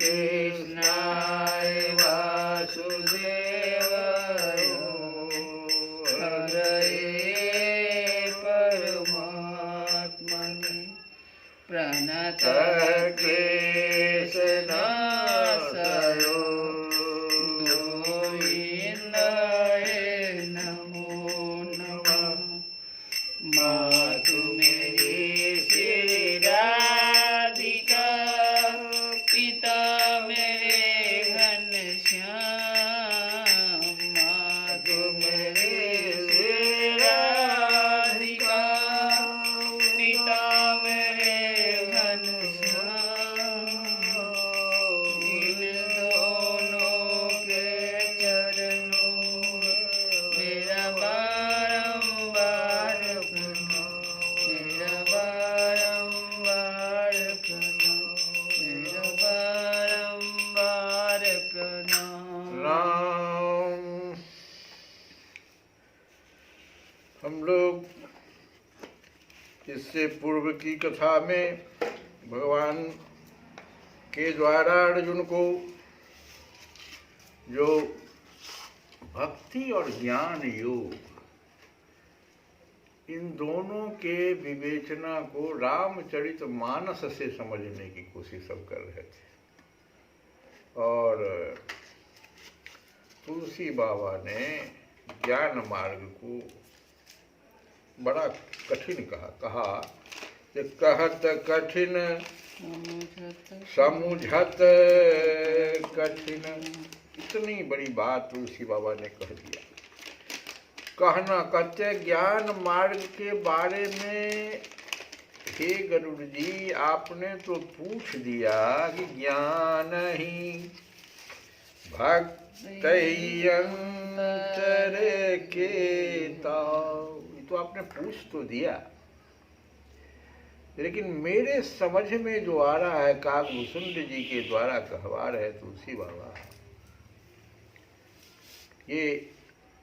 Krishna इससे पूर्व की कथा में भगवान के द्वारा अर्जुन को जो भक्ति और ज्ञान योग इन दोनों के विवेचना को रामचरितमानस से समझने की कोशिश सब कर रहे थे। और तुलसी बाबा ने ज्ञान मार्ग को बड़ा कठिन कहा कि कहत कठिन समुझत कठिन। इतनी बड़ी बात तुलसी बाबा ने कह दिया। कहना कहते ज्ञान मार्ग के बारे में हे गरुड़ जी आपने तो पूछ दिया कि ज्ञान ही भक्त अंतर के ताव, तो आपने पूछ तो दिया, लेकिन मेरे समझ में जो आ रहा है काकभूषुंड जी के द्वारा कहवा रहे तुलसी बाबा, ये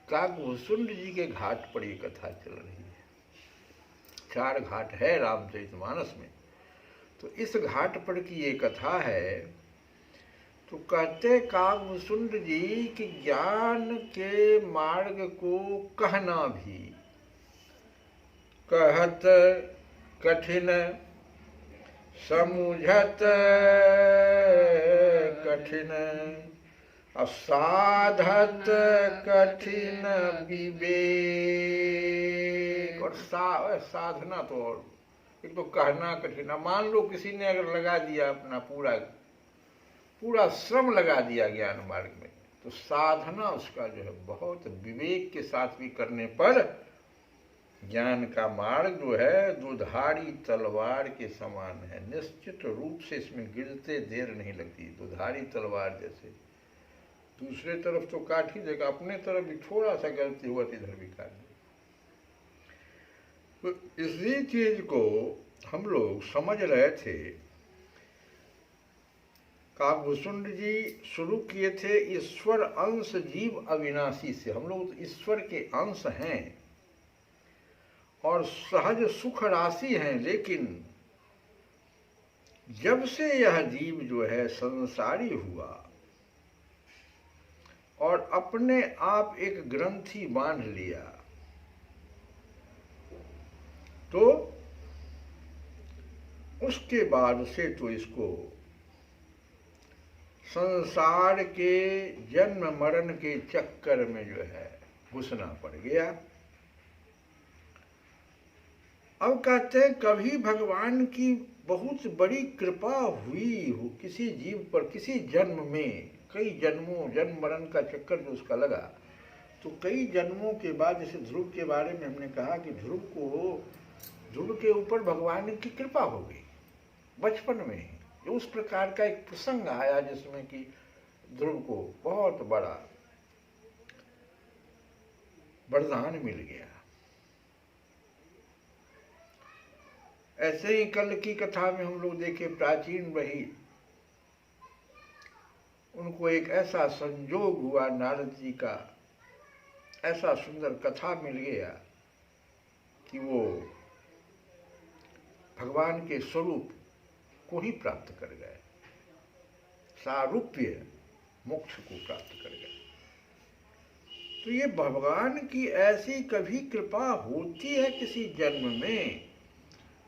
काकभूषुंड जी के घाट पर ये कथा चल रही है। 4 घाट है रामचरितमानस में, तो इस घाट पर की ये कथा है। तो कहते काकभूषुंड जी कि ज्ञान के मार्ग को कहना भी कहत कठिन समुझत कठिन असाधत कठिन विवेक। और साधना तो और एक तो कहना कठिन। मान लो किसी ने अगर लगा दिया अपना पूरा श्रम लगा दिया ज्ञान मार्ग में, तो साधना उसका जो है बहुत विवेक के साथ भी करने पर ज्ञान का मार्ग जो है दुधारी तलवार के समान है। निश्चित रूप से इसमें गिरते देर नहीं लगती। दुधारी तलवार जैसे दूसरे तरफ तो काट ही देगा, अपने तरफ भी थोड़ा सा गलती हुआ तो इधर भी काट देगा। तो इसी चीज को हम लोग समझ रहे थे। काकभूषुंड जी शुरू किए थे ईश्वर अंश जीव अविनाशी से। हम लोग ईश्वर के अंश हैं और सहज सुख राशि हैं, लेकिन जब से यह जीव जो है संसारी हुआ और अपने आप एक ग्रंथि बांध लिया, तो उसके बाद से तो इसको संसार के जन्म मरण के चक्कर में जो है घुसना पड़ गया। अब कहते हैं कभी भगवान की बहुत बड़ी कृपा हुई हो किसी जीव पर, किसी जन्म में, कई जन्मों जन्म मरण का चक्कर जो उसका लगा, तो कई जन्मों के बाद, जैसे ध्रुव के बारे में हमने कहा कि ध्रुव के ऊपर भगवान की कृपा हो गई बचपन में। उस प्रकार का एक प्रसंग आया जिसमें कि ध्रुव को बहुत बड़ा वरदान मिल गया। ऐसे ही कल की कथा में हम लोग देखे प्राचीन वही, उनको एक ऐसा संयोग हुआ, नारद जी का ऐसा सुंदर कथा मिल गया कि वो भगवान के स्वरूप को ही प्राप्त कर गए, सारूप्य मोक्ष को प्राप्त कर गए। तो ये भगवान की ऐसी कभी कृपा होती है किसी जन्म में,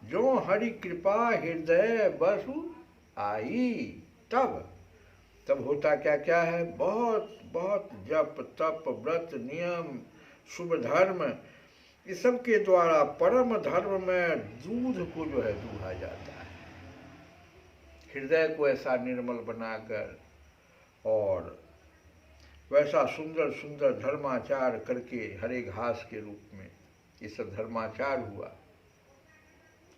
जो हरि कृपा हृदय बसु आई, तब होता क्या क्या है, बहुत बहुत जप तप व्रत नियम शुभ धर्म, इस सब के द्वारा परम धर्म में दूध को जो है दूहा जाता है। हृदय को ऐसा निर्मल बनाकर और वैसा सुंदर सुंदर धर्माचार करके हरे घास के रूप में ये सब धर्माचार हुआ।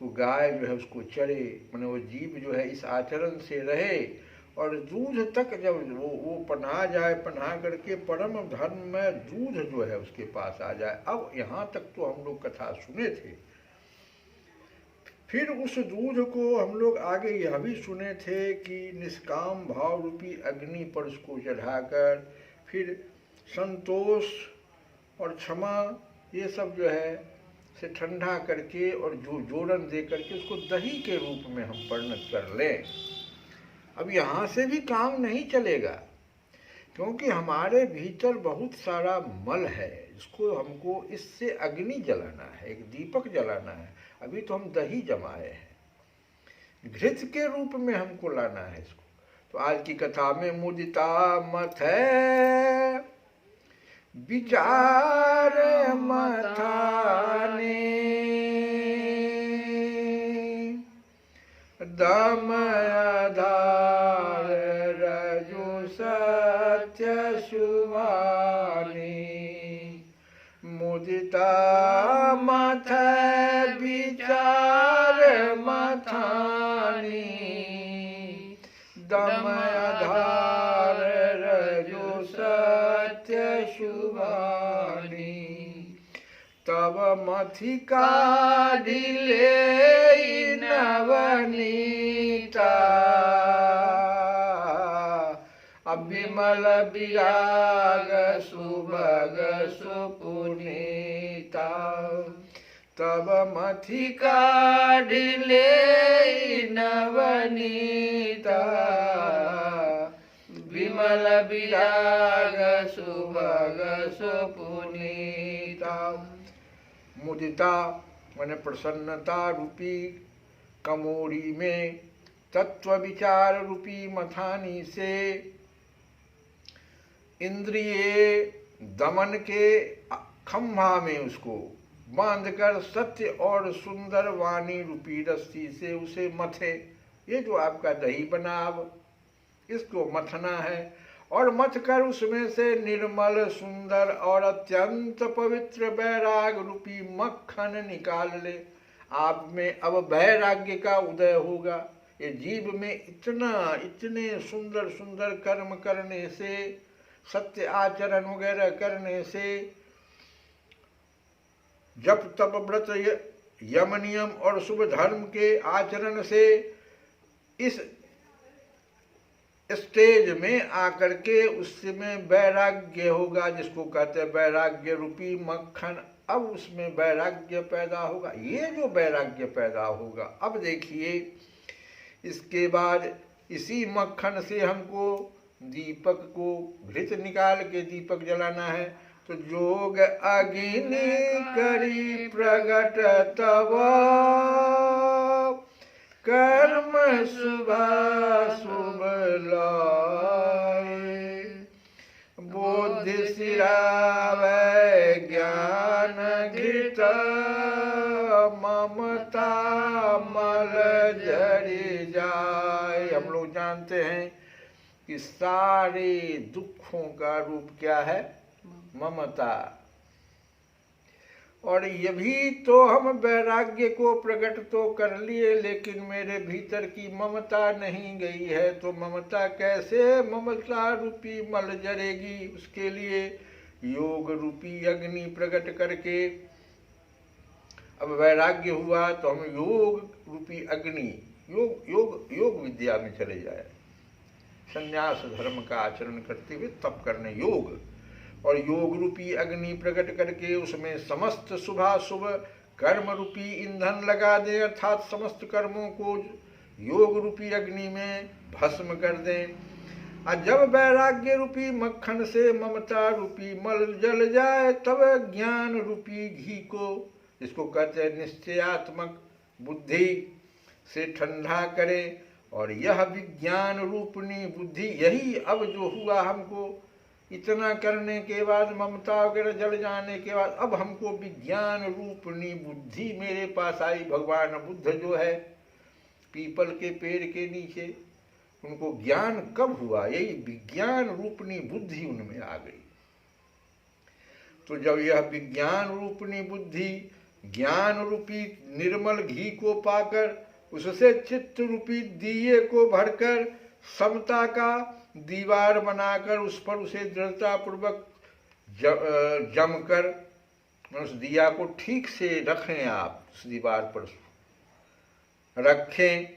तो गाय जो है उसको चरे, माने वो जीव जो है इस आचरण से रहे और दूध तक जब वो पन्हा जाए, पन्हा करके परम धर्म में दूध जो है उसके पास आ जाए। अब यहाँ तक तो हम लोग कथा सुने थे। फिर उस दूध को हम लोग आगे यह भी सुने थे कि निष्काम भाव रूपी अग्नि पर उसको चढ़ाकर फिर संतोष और क्षमा ये सब जो है से ठंडा करके और जो जोड़न दे करके उसको दही के रूप में हम परिणत कर लें। अब यहाँ से भी काम नहीं चलेगा, क्योंकि हमारे भीतर बहुत सारा मल है, इसको हमको इससे अग्नि जलाना है, एक दीपक जलाना है। अभी तो हम दही जमाए हैं, घृत के रूप में हमको लाना है इसको। तो आज की कथा में मुदिता मत है विचार मथाने, दम आधार रजु सत्य शुभानी। मुदिता मथ विचार मथानी, दम आधार रजु सत्य शुभानी। तब मथि काढ़िले नवनीता, विमल विराग सुभग सुपुनीता। तब मथि काढ़िले नवनीता, विमल विराग सुभग सुपुनीता। मुदिता माने प्रसन्नता रूपी कमोरी में तत्व विचार रूपी मथानी से इंद्रिय दमन के खंभा में उसको बांधकर सत्य और सुंदर वाणी रूपी रस्सी से उसे मथे। ये जो आपका दही बना अब इसको मथना है, और मथ कर उसमें से निर्मल सुंदर और अत्यंत पवित्र वैराग रूपी मक्खन निकाल ले। आप में अब वैराग्य का उदय होगा। ये जीव में इतने सुंदर सुंदर कर्म करने से, सत्य आचरण वगैरह करने से, जप तप व्रत यम नियम और शुभ धर्म के आचरण से इस स्टेज में आकर के उसमें वैराग्य होगा, जिसको कहते हैं वैराग्य रूपी मक्खन। अब उसमें वैराग्य पैदा होगा। ये जो वैराग्य पैदा होगा, अब देखिए इसके बाद इसी मक्खन से हमको दीपक को घृत निकाल के दीपक जलाना है। तो जोग अग्नि करी प्रगट तब, कर्म शुभ शुभ लाए। बुद्धि सिरावे ज्ञान घृत, ममता मल जरि जाए। हम लोग जानते हैं कि सारे दुखों का रूप क्या है? ममता। और ये भी तो हम वैराग्य को प्रकट तो कर लिए, लेकिन मेरे भीतर की ममता नहीं गई है। तो ममता कैसे ममता रूपी मल जरेगी? उसके लिए योग रूपी अग्नि प्रकट करके, अब वैराग्य हुआ तो हम योग रूपी अग्नि, योग विद्या में चले जाए, संन्यास धर्म का आचरण करते हुए तप करने योग, और योग रूपी अग्नि प्रकट करके उसमें समस्त शुभाशुभ कर्म रूपी ईंधन लगा दें, अर्थात समस्त कर्मों को योग रूपी अग्नि में भस्म कर दें। और जब वैराग्य रूपी मक्खन से ममता रूपी मल जल जाए, तब ज्ञान रूपी घी को, इसको कहते हैं निश्चयात्मक बुद्धि, से ठंडा करें। और यह विज्ञान रूपनी बुद्धि, यही अब जो हुआ हमको, इतना करने के बाद ममता वगैरह जल जाने के बाद अब हमको विज्ञान रूपनी बुद्धि मेरे पास आई। भगवान बुद्ध जो है पीपल के पेड़ के नीचे, उनको ज्ञान कब हुआ? यही विज्ञान रूपनी बुद्धि उनमें आ गई। तो जब यह विज्ञान रूपनी बुद्धि ज्ञान रूपी निर्मल घी को पाकर उससे चित्त रूपी दिए को भरकर समता का दीवार बनाकर उस पर उसे दृढ़ता पूर्वक जमकर उस दिया को ठीक से रखें, आप उस दीवार पर रखें।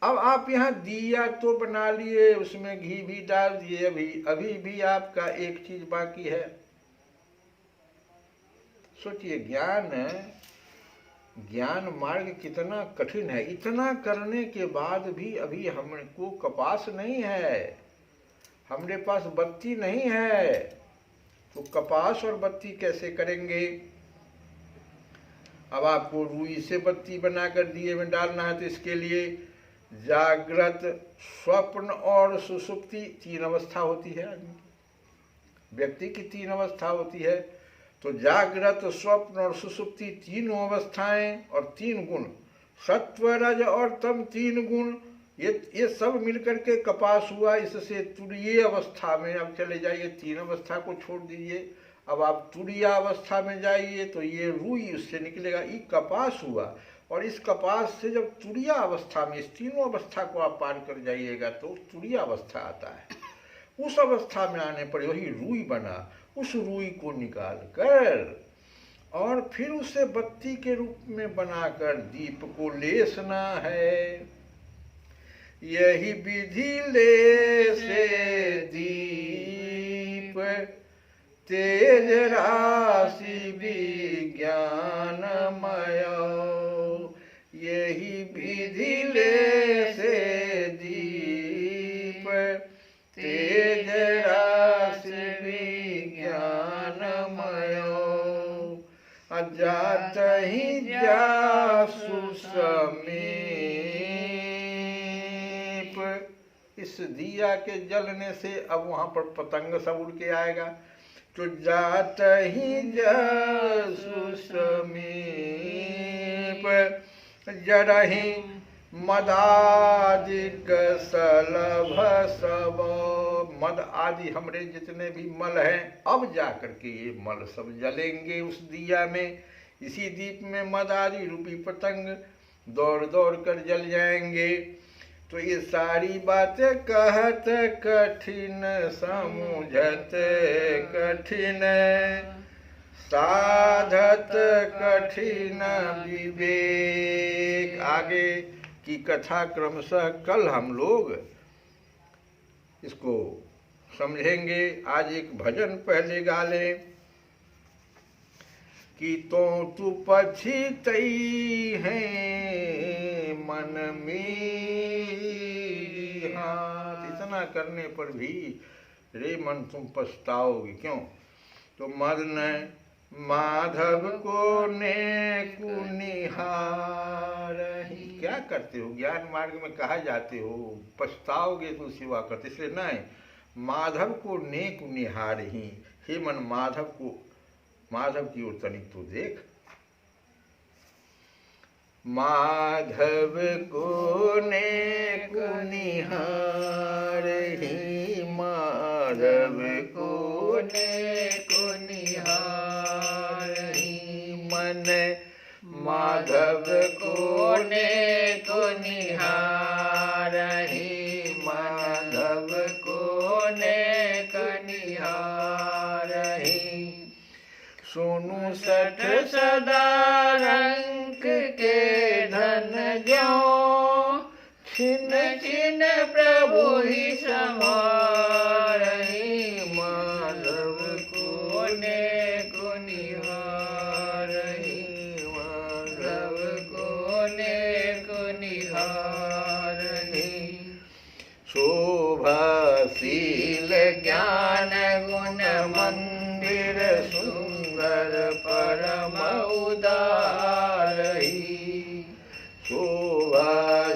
अब आप यहाँ दिया तो बना लिए, उसमें घी भी डाल दिए, अभी भी आपका एक चीज बाकी है। सोचिए, ज्ञान ज्ञान मार्ग कितना कठिन है। इतना करने के बाद भी अभी हमको कपास नहीं है, हमारे पास बत्ती नहीं है, तो कपास और बत्ती कैसे करेंगे। अब आपको रुई से बत्ती बनाकर दिए में डालना है, तो इसके लिए जागृत, स्वप्न और सुषुप्ति 3 अवस्था होती है। व्यक्ति की 3 अवस्था होती है, तो जागृत, स्वप्न और सुषुप्ति 3 अवस्थाएं और 3 गुण, सत्व, रज और तम 3 गुण, ये सब मिलकर के कपास हुआ। इससे तुरीय अवस्था में अब चले जाइए, 3 अवस्था को छोड़ दीजिए, अब आप तुरीय अवस्था में जाइए तो ये रुई उससे निकलेगा, ये कपास हुआ। और इस कपास से जब तुरीय अवस्था में, इस 3 अवस्था को आप पार कर जाइएगा तो तुरीय अवस्था आता है। उस अवस्था में आने पर वही रुई बना, उस रुई को निकाल कर और फिर उसे बत्ती के रूप में बनाकर दीप को लेसना है। यही विधि ले से दीप, तेज राशि विज्ञानमय। यही विधि ले से दीप, तेज राशि विज्ञानमय। अजात ही जासु समीप। इस दिया के जलने से अब वहां पर पतंग सब उड़ के आएगा, तो जात ही जासु समीप। जरहि मदादिक सलभ सब। मद आदि हमरे जितने भी मल हैं, अब जाकर के ये मल सब जलेंगे उस दिया में। इसी दीप में मद आदि रूपी पतंग दौड़ दौड़ कर जल जाएंगे। तो ये सारी बातें कहत कठिन, समझत कठिन, साधत कठिन विवेक। आगे की कथा क्रमशः कल हम लोग इसको समझेंगे। आज एक भजन पहले गा लें कि तू पछितई है मन में। हाँ, इतना करने पर भी रे मन तुम पछताओगे। क्यों? तो मदन माधव को ने कुनिहारहि। क्या करते हो? ज्ञान मार्ग में कहा जाते हो, पछताओगे तो सेवा करते, इसलिए नहीं। माधव को ने कुनिहारहि, हे मन माधव की ओर तनिक तो देख। माधव को ने कुनिहारहि, माधव को ने कुनिहारहि। मन माधव को ने कुनिहारहि, माधव को ने कुनिहारहि। सुनु सठ सदा रंग के धन ज्यों, छिन छिन प्रभु ही समारहि। माधव को ने कुनिहारहि, माधव को ने कुनिहारहि। शोभाशील ज्ञान गुण मंदिर, सुंदर परम उदारहि। शोभाशील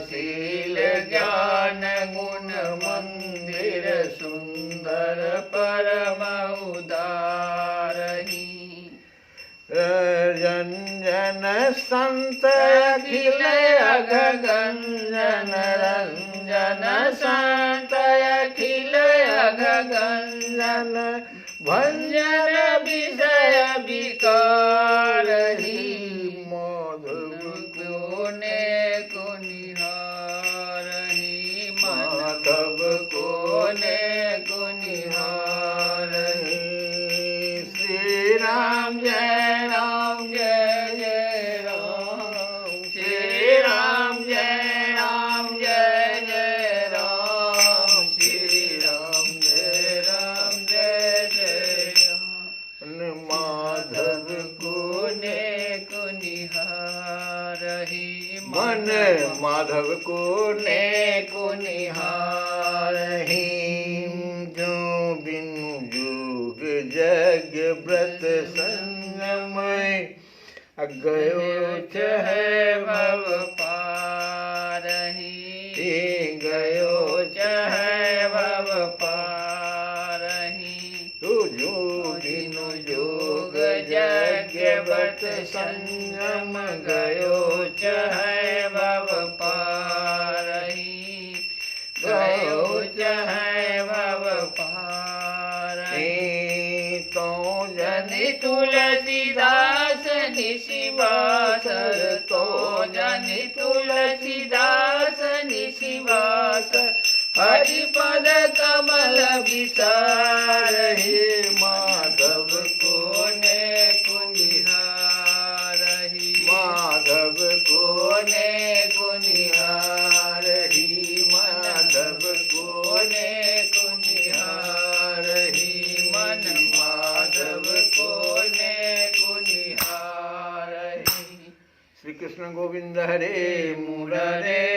ज्ञान गुण मंदिर, सुंदर परम उदारहि। रंजन संत अखिल अघगंजन, रंजन संत अखिल अघगंजन। भंजन विषय विकारहि, माधव को ने कुनिहारहि, माधव को ने कुनिहारहि। श्री राम जय राम, जय जय राम। श्री राम जय राम, जय जय राम। श्री राम जय राम, जय जय राम। माधव को ने कुनिहारहि। को ने को निहारहि। जो बिनु जोग जग व्रत संयमय गयो चहे भव पारहि। गयो चहे भव पारहि। तो जो बिनु जोग जग व्रत संयम गयो चहे भव पारहि। गयो चहे भव पारहि। तो जनि तुलसीदास निशिवासर। तो जनि तुलसीदास निशिवास हरिपद कमल विसारहि। माधव को ने को निहारहि। माधव को ने को निहारहि। माधव को ने को निहारहि। मन माधव को ने को निहारहि। श्री कृष्ण गोविंद हरे मुरारे